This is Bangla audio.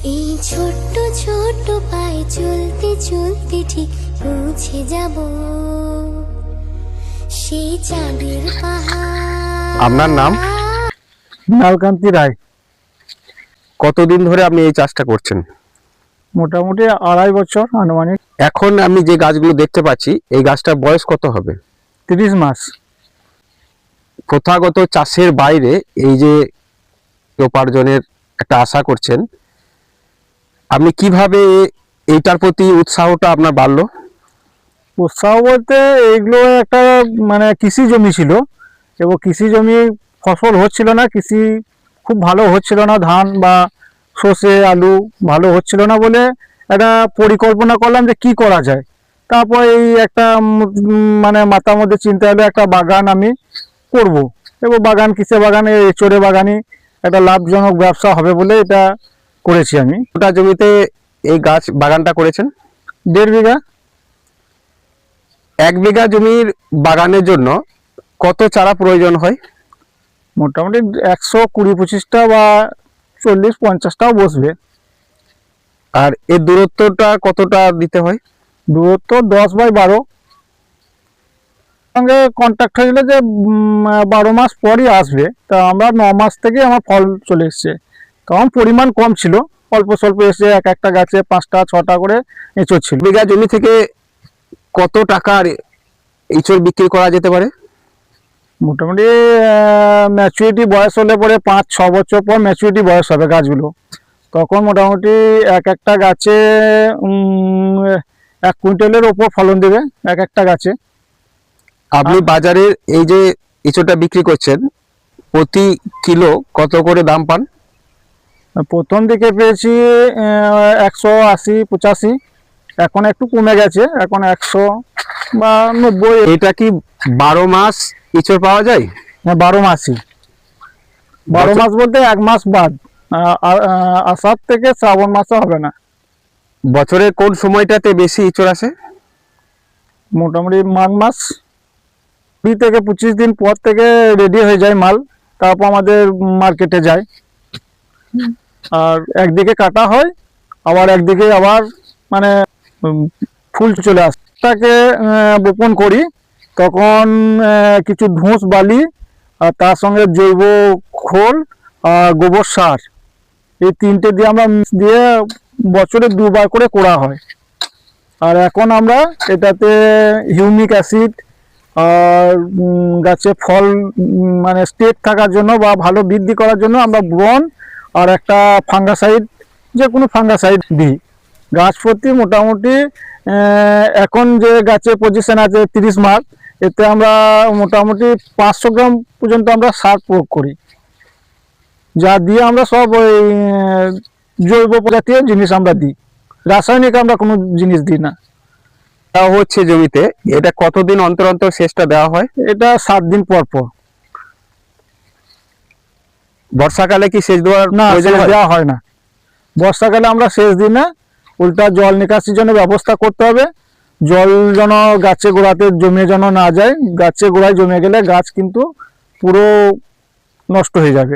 এই ছোট্ট ছোট্ট পায়ে চলতে চলতে ঠিক পৌঁছে যাব সেই চাঁদের পাহাড়। আপনার নাম? লালকান্তি রায়। কতদিন ধরে আপনি এই চাষটা করছেন? মোটামুটি 2.5 বছর আনুমানিক। এখন আমি যে গাছগুলো দেখতে পাচ্ছি, এই গাছটার বয়স কত হবে? 30 মাস। প্রথাগত চাষের বাইরে এই যে উপার্জনের একটা আশা করছেন, আপনি কিভাবে এইটার প্রতি উৎসাহটা আপনার বাড়লো? উৎসাহ বলতে এইগুলো একটা মানে কৃষি জমি ছিল এবং কৃষি জমি ফসল হচ্ছিল না, কৃষি খুব ভালো হচ্ছিল না, ধান বা সর্ষে আলু ভালো হচ্ছিল না বলে একটা পরিকল্পনা করলাম যে কি করা যায়। তারপর এই একটা মানে মাথার মধ্যে চিন্তা হলো একটা বাগান আমি করব এবং বাগান কিসে বাগানে এঁচড়ে বাগানই একটা লাভজনক ব্যবসা হবে বলে এটা করেছি আমি। ওটা জমিতে এই গাছ বাগানটা করেছেন? 1.5 বিঘা। 1 বিঘা জমির বাগানের জন্য কত চারা প্রয়োজন হয়? মোটামুটি 120-25টা বা 40-50টাও বসবে। আর এর দূরত্বটা কতটা দিতে হয়? দূরত্ব 10/12। সঙ্গে কন্ট্যাক্ট হয়েছিল যে 12 মাস পরই আসবে, তা আমরা 9 মাস থেকে আমার ফল চলে এসছে, কারণ পরিমাণ কম ছিল, অল্প স্বল্প এসে এক একটা গাছে 5টা 6টা করে এঁচড় ছিল। বিঘা জমি থেকে কত টাকার এঁচড় বিক্রি করা যেতে পারে? মোটামুটি ম্যাচুরিটি বয়স হলে পরে 5-6 বছর পর ম্যাচুরিটি বয়স হবে গাছগুলো, তখন মোটামুটি এক একটা গাছে 1 কুইন্টালের ওপর ফলন দেবে এক একটা গাছে। আপনি বাজারে এই যে এঁচড়টা বিক্রি করছেন, প্রতি কিলো কত করে দাম পান? প্রথম দিকে পেয়েছি 180-85, এখন একটু কমে গেছে, এখন 100 বা 90। এটা কি 12 মাস এঁচড় পাওয়া যায়? 12 মাসই। 12 মাস বলতে 1 মাস বাদ, আষাঢ় থেকে শ্রাবণ মাসে হবে না। বছরের কোন সময়টাতে বেশি এঁচড় আসে? মোটামুটি মাঘ মাস। 20 থেকে 25 দিন পর থেকে রেডি হয়ে যায় মাল, তারপর আমাদের মার্কেটে যায়। আর একদিকে কাটা হয়, আবার একদিকে আবার মানে ফুল চলে আসে। তাকে বপন করি, তখন কিছু ধুঁস বালি আর তার সঙ্গে জৈব খোল আর গোবর সার, এই 3টে দিয়ে আমরা দিয়ে বছরে 2বার করে করা হয়। আর এখন আমরা এটাতে হিউমিক অ্যাসিড আর গাছে ফল মানে স্টেট থাকার জন্য বা ভালো বৃদ্ধি করার জন্য আমরা ব্রন আর একটা ফাঙ্গাসাইড, যে কোনো ফাঙ্গাসাইড দিই গাছ প্রতি। মোটামুটি এখন যে গাছের পজিশন আছে 30 মাস, এতে আমরা মোটামুটি 500 গ্রাম পর্যন্ত আমরা সার প্রয়োগ করি, যা দিয়ে আমরা সব ওই জৈব জাতীয় জিনিস আমরা দিই, রাসায়নিক আমরা কোনো জিনিস দিই না। দেওয়া হচ্ছে জমিতে, এটা কতদিন অন্তর অন্তর সেচটা দেওয়া হয়? এটা 7 দিন পর পর। বর্ষাকালে কি সেচ দেওয়ার না, প্রয়োজন সেচ হয়? দেওয়া হয় না। বর্ষাকালে আমরা সেচ দিই না, উল্টা জল নিকাশির জন্য ব্যবস্থা করতে হবে। জল যেন গাছে গোড়াতে জমে যেন না যায়, গাছে গোড়ায় জমে গেলে গাছ কিন্তু পুরো নষ্ট হয়ে যাবে।